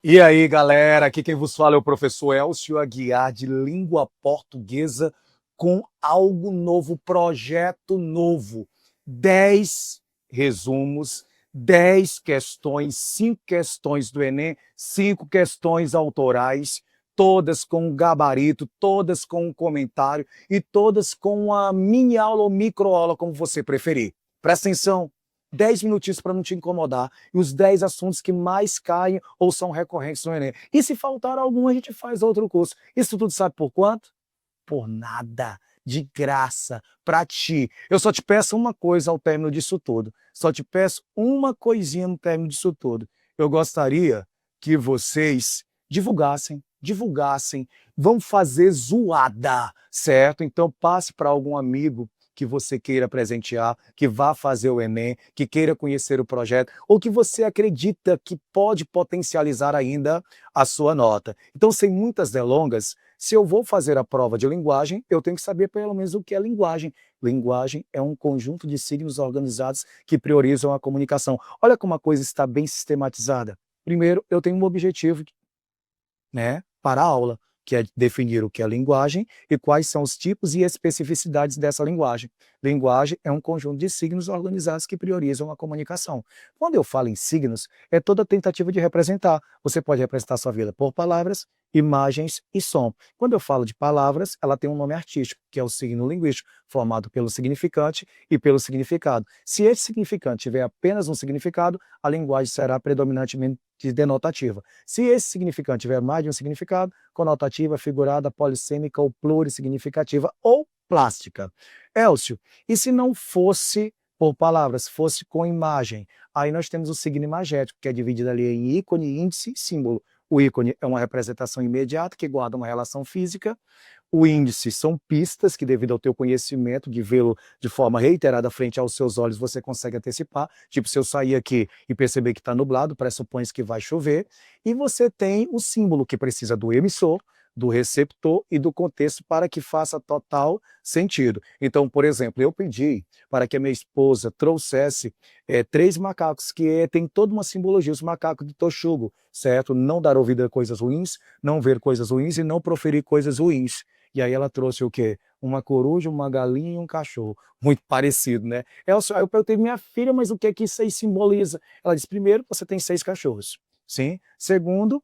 E aí, galera, aqui quem vos fala é o professor Elcio Aguiar, de Língua Portuguesa, com algo novo, projeto novo. 10 resumos, 10 questões, 5 questões do Enem, 5 questões autorais, todas com um gabarito, todas com um comentário e todas com uma mini aula ou micro aula, como você preferir. Presta atenção, 10 minutinhos para não te incomodar e os 10 assuntos que mais caem ou são recorrentes no Enem. E se faltar algum, a gente faz outro curso. Isso tudo sabe por quanto? Por nada, de graça, para ti. Eu só te peço uma coisa ao término disso tudo. Só te peço uma coisinha no término disso tudo. Eu gostaria que vocês divulgassem, vão fazer zoada, certo? Então passe para algum amigo que você queira presentear, que vá fazer o Enem, que queira conhecer o projeto, ou que você acredita que pode potencializar ainda a sua nota. Então, sem muitas delongas, se eu vou fazer a prova de linguagem, eu tenho que saber pelo menos o que é linguagem. Linguagem é um conjunto de signos organizados que priorizam a comunicação. Olha como a coisa está bem sistematizada. Primeiro, eu tenho um objetivo, né, para a aula, que é definir o que é linguagem e quais são os tipos e especificidades dessa linguagem. Linguagem é um conjunto de signos organizados que priorizam a comunicação. Quando eu falo em signos, é toda tentativa de representar. Você pode representar sua vida por palavras, imagens e som. Quando eu falo de palavras, ela tem um nome artístico, que é o signo linguístico, formado pelo significante e pelo significado. Se esse significante tiver apenas um significado, a linguagem será predominantemente denotativa. Se esse significante tiver mais de um significado, conotativa, figurada, polissêmica ou plurissignificativa ou plástica. Elcio, e se não fosse por palavras, fosse com imagem? Aí nós temos o signo imagético, que é dividido ali em ícone, índice e símbolo. O ícone é uma representação imediata que guarda uma relação física. O índice são pistas que, devido ao teu conhecimento, de vê-lo de forma reiterada frente aos seus olhos, você consegue antecipar. Tipo, se eu sair aqui e perceber que está nublado, pressupõe que vai chover. E você tem o símbolo, que precisa do emissor, do receptor e do contexto para que faça total sentido. Então, por exemplo, eu pedi para que a minha esposa trouxesse 3 macacos, que tem toda uma simbologia, os macacos de Toshugo, certo? Não dar ouvido a coisas ruins, não ver coisas ruins e não proferir coisas ruins. E aí ela trouxe o quê? Uma coruja, uma galinha e um cachorro. Muito parecido, né? Aí eu perguntei, minha filha, mas o que é que isso aí simboliza? Ela disse, primeiro, você tem 6 cachorros. Sim. Segundo,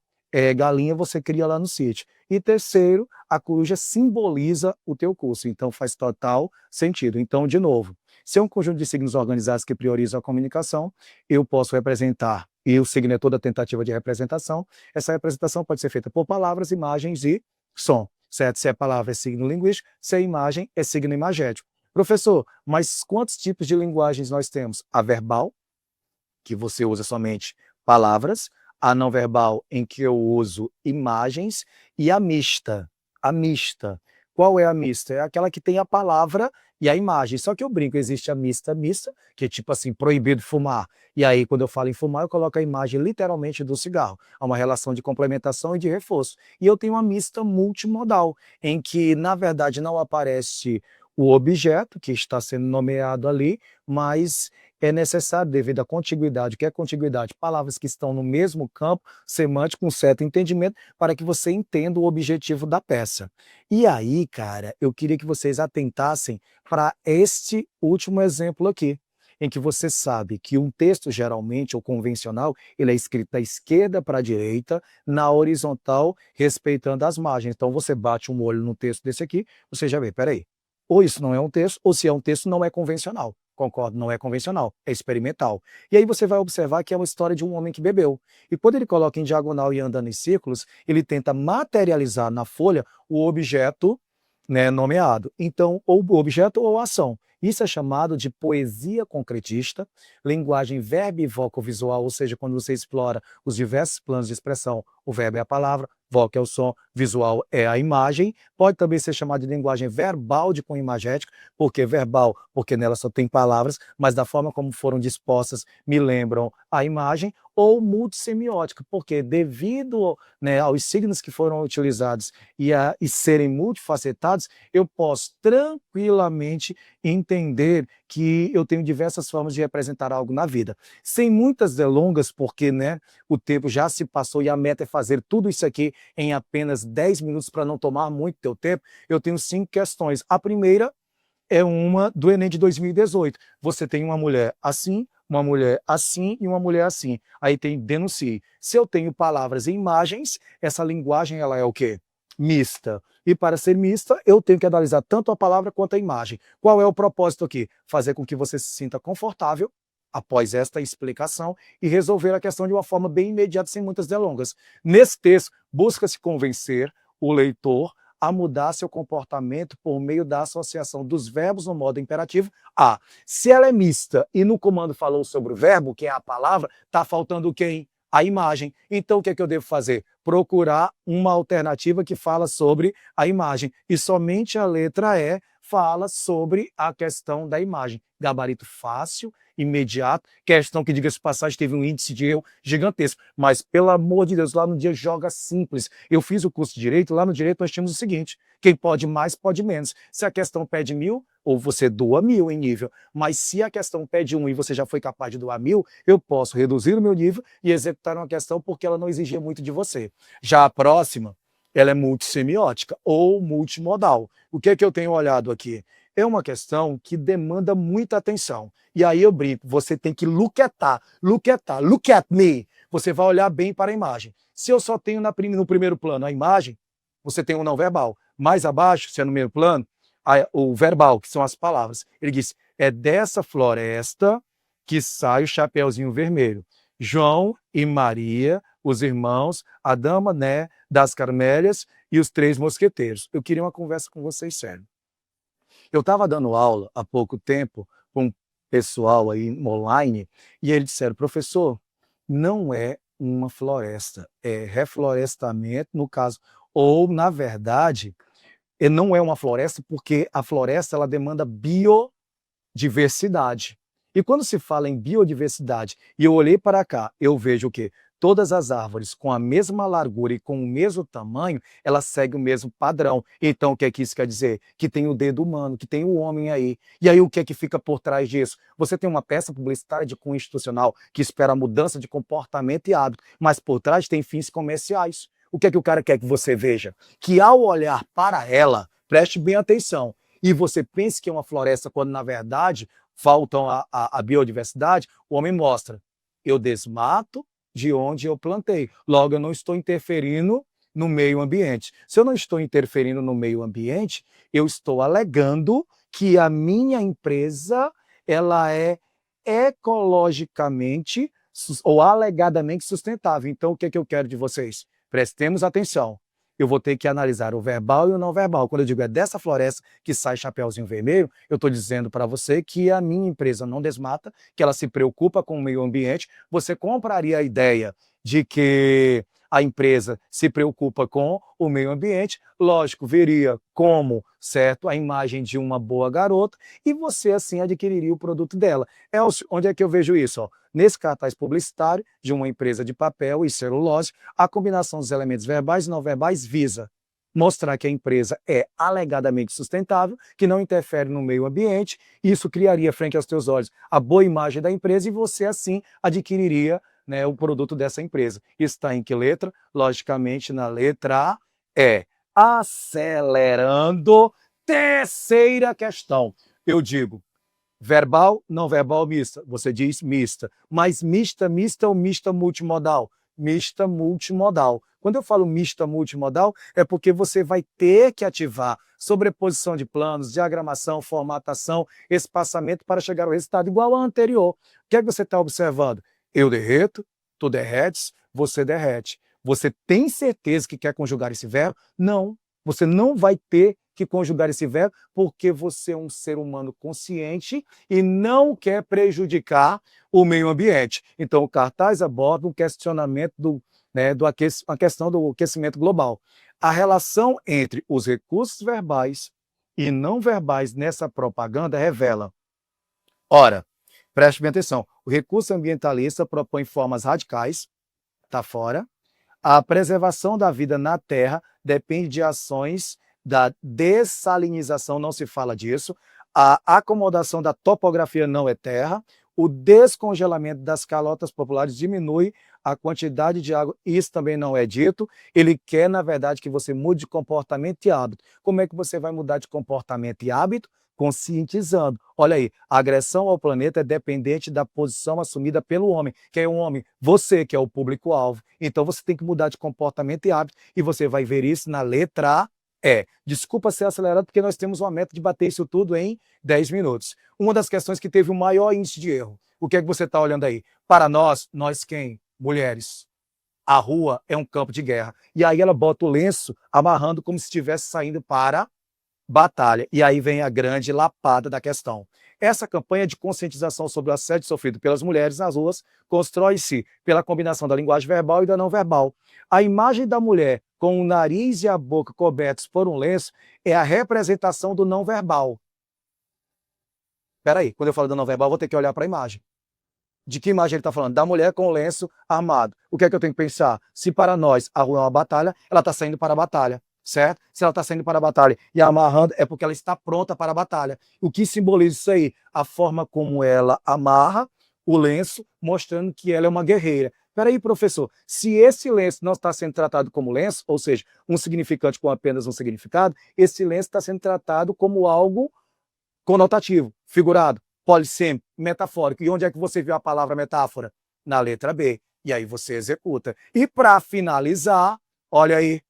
galinha você cria lá no sítio. E terceiro, a coruja simboliza o teu curso. Então faz total sentido. Então, de novo, se é um conjunto de signos organizados que priorizam a comunicação, eu posso representar, e o signo é toda tentativa de representação, essa representação pode ser feita por palavras, imagens e som, certo? Se é palavra é signo linguístico, se é imagem é signo imagético. Professor, mas quantos tipos de linguagens nós temos? A verbal, que você usa somente palavras, a não verbal, em que eu uso imagens, e a mista. A mista. Qual é a mista? É aquela que tem a palavra e a imagem. Só que eu brinco, existe a mista, que é tipo assim, proibido fumar. E aí, quando eu falo em fumar, eu coloco a imagem literalmente do cigarro. Há uma relação de complementação e de reforço. E eu tenho uma mista multimodal, em que, na verdade, não aparece o objeto que está sendo nomeado ali, mas é necessário, devido à contiguidade. O que é contiguidade? Palavras que estão no mesmo campo semântico, com certo entendimento, para que você entenda o objetivo da peça. E aí, cara, eu queria que vocês atentassem para este último exemplo aqui, em que você sabe que um texto, geralmente, ou convencional, ele é escrito da esquerda para a direita, na horizontal, respeitando as margens. Então, você bate um olho no texto desse aqui, você já vê, peraí, ou isso não é um texto, ou se é um texto, não é convencional. Concordo, não é convencional, é experimental. E aí você vai observar que é uma história de um homem que bebeu. E quando ele coloca em diagonal e andando em círculos, ele tenta materializar na folha o objeto, né, nomeado. Então, ou o objeto ou a ação. Isso é chamado de poesia concretista, linguagem verbo-voco-visual, ou seja, quando você explora os diversos planos de expressão, o verbo é a palavra, voco é o som, visual é a imagem. Pode também ser chamado de linguagem verbal de cunho imagético, porque verbal, porque nela só tem palavras, mas da forma como foram dispostas me lembram a imagem, ou multissemiótica, porque devido, né, aos signos que foram utilizados e serem multifacetados, eu posso tranquilamente entender que eu tenho diversas formas de representar algo na vida. Sem muitas delongas, porque, né, o tempo já se passou e a meta é fazer tudo isso aqui em apenas 10 minutos para não tomar muito teu tempo, eu tenho 5 questões. A primeira é uma do Enem de 2018. Você tem uma mulher assim e uma mulher assim. Aí tem denuncie. Se eu tenho palavras e imagens, essa linguagem ela é o quê? Mista. E para ser mista, eu tenho que analisar tanto a palavra quanto a imagem. Qual é o propósito aqui? Fazer com que você se sinta confortável após esta explicação e resolver a questão de uma forma bem imediata, sem muitas delongas. Nesse texto, busca-se convencer o leitor a mudar seu comportamento por meio da associação dos verbos no modo imperativo a. Se ela é mista e no comando falou sobre o verbo, que é a palavra, está faltando quem? A imagem. Então o que é que eu devo fazer? Procurar uma alternativa que fala sobre a imagem. E somente a letra E fala sobre a questão da imagem. Gabarito fácil, imediato, questão que, diga-se de passagem, teve um índice de erro gigantesco. Mas, pelo amor de Deus, lá no dia joga simples. Eu fiz o curso de Direito, lá no Direito nós tínhamos o seguinte, quem pode mais, pode menos. Se a questão pede 1000, ou você doa 1000 em nível. Mas se a questão pede 1 e você já foi capaz de doar 1000, eu posso reduzir o meu nível e executar uma questão porque ela não exigia muito de você. Já a próxima, ela é multissemiótica ou multimodal. O que é que eu tenho olhado aqui? É uma questão que demanda muita atenção. E aí eu brinco, você tem que look at me. Você vai olhar bem para a imagem. Se eu só tenho no primeiro plano a imagem, você tem o não verbal. Mais abaixo, se é no primeiro plano, o verbal, que são as palavras. Ele diz, é dessa floresta que sai o Chapeuzinho Vermelho. João e Maria, os irmãos, a dama, né, das Carmélias e os 3 mosqueteiros. Eu queria uma conversa com vocês, sério. Eu estava dando aula há pouco tempo com um pessoal aí online e eles disseram, professor, não é uma floresta, é reflorestamento, no caso, ou, na verdade, não é uma floresta porque a floresta ela demanda biodiversidade. E quando se fala em biodiversidade, e eu olhei para cá, eu vejo o quê? Todas as árvores com a mesma largura e com o mesmo tamanho, elas seguem o mesmo padrão. Então, o que é que isso quer dizer? Que tem o dedo humano, que tem o homem aí. E aí, o que é que fica por trás disso? Você tem uma peça publicitária de cunho institucional que espera a mudança de comportamento e hábito, mas por trás tem fins comerciais. O que é que o cara quer que você veja? Que ao olhar para ela, preste bem atenção, e você pense que é uma floresta, quando na verdade faltam a biodiversidade, o homem mostra, eu desmato de onde eu plantei, logo eu não estou interferindo no meio ambiente. Se eu não estou interferindo no meio ambiente, eu estou alegando que a minha empresa ela é ecologicamente ou alegadamente sustentável. Então o que é que eu quero de vocês? Prestemos atenção. Eu vou ter que analisar o verbal e o não verbal. Quando eu digo é dessa floresta que sai Chapeuzinho Vermelho, eu estou dizendo para você que a minha empresa não desmata, que ela se preocupa com o meio ambiente. Você compraria a ideia de que a empresa se preocupa com o meio ambiente, lógico, veria como, certo, a imagem de uma boa garota e você assim adquiriria o produto dela. Onde é que eu vejo isso? Ó? Nesse cartaz publicitário de uma empresa de papel e celulose, a combinação dos elementos verbais e não verbais visa mostrar que a empresa é alegadamente sustentável, que não interfere no meio ambiente, isso criaria frente aos teus olhos a boa imagem da empresa e você assim adquiriria, né, o produto dessa empresa. Isso está em que letra? Logicamente na letra E. Acelerando. Terceira questão. Eu digo, verbal, não verbal, mista. Você diz mista. Mas mista ou mista multimodal? Mista multimodal. Quando eu falo mista multimodal, é porque você vai ter que ativar sobreposição de planos, diagramação, formatação, espaçamento para chegar ao resultado igual ao anterior. O que é que você está observando? Eu derreto, tu derretes, você derrete. Você tem certeza que quer conjugar esse verbo? Não. Você não vai ter que conjugar esse verbo porque você é um ser humano consciente e não quer prejudicar o meio ambiente. Então, o cartaz aborda um questionamento a questão do aquecimento global. A relação entre os recursos verbais e não verbais nessa propaganda revela. Ora, preste bem atenção, o recurso ambientalista propõe formas radicais, está fora. A preservação da vida na Terra depende de ações da dessalinização, não se fala disso. a acomodação da topografia não é terra, o descongelamento das calotas populares diminui a quantidade de água, isso também não é dito. Ele quer, na verdade, que você mude de comportamento e hábito. Como é que você vai mudar de comportamento e hábito? Conscientizando. Olha aí, a agressão ao planeta é dependente da posição assumida pelo homem. Quem é o homem? Você, que é o público-alvo. Então você tem que mudar de comportamento e hábito, e você vai ver isso na letra E. Desculpa ser acelerado, porque nós temos uma meta de bater isso tudo em 10 minutos. Uma das questões que teve o maior índice de erro. O que é que você está olhando aí? Para nós quem? Mulheres. A rua é um campo de guerra. E aí ela bota o lenço amarrando como se estivesse saindo para batalha. E aí vem a grande lapada da questão. Essa campanha de conscientização sobre o assédio sofrido pelas mulheres nas ruas constrói-se pela combinação da linguagem verbal e da não verbal. A imagem da mulher com o nariz e a boca cobertos por um lenço é a representação do não verbal. Espera aí, quando eu falo do não verbal, eu vou ter que olhar para a imagem. De que imagem ele está falando? Da mulher com o lenço armado. O que é que eu tenho que pensar? Se para nós a rua é uma batalha, ela está saindo para a batalha, certo? Se ela está saindo para a batalha e amarrando, é porque ela está pronta para a batalha. O que simboliza isso aí? A forma como ela amarra o lenço, mostrando que ela é uma guerreira. Espera aí, professor, se esse lenço não está sendo tratado como lenço, ou seja, um significante com apenas um significado, esse lenço está sendo tratado como algo conotativo, figurado, polissêmico, metafórico. E onde é que você viu a palavra metáfora? Na letra B. E aí você executa. E para finalizar, olha aí,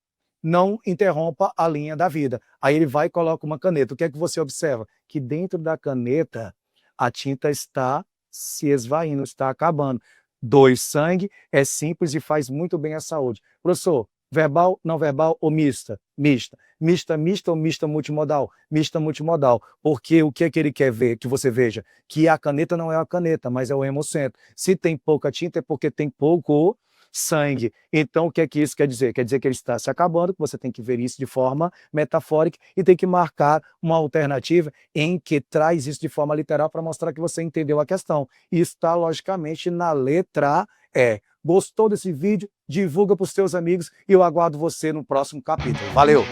não interrompa a linha da vida. Aí ele vai e coloca uma caneta. O que é que você observa? Que dentro da caneta a tinta está se esvaindo, está acabando. Doe sangue, é simples e faz muito bem à saúde. Professor, verbal, não verbal ou mista? Mista. Mista ou mista multimodal? Mista multimodal. Porque o que é que ele quer ver, que você veja? Que a caneta não é a caneta, mas é o hemocentro. Se tem pouca tinta é porque tem pouco sangue. Então, o que é que isso quer dizer? Quer dizer que ele está se acabando, que você tem que ver isso de forma metafórica e tem que marcar uma alternativa em que traz isso de forma literal para mostrar que você entendeu a questão. E está, logicamente, na letra E. Gostou desse vídeo? Divulga para os seus amigos e eu aguardo você no próximo capítulo. Valeu!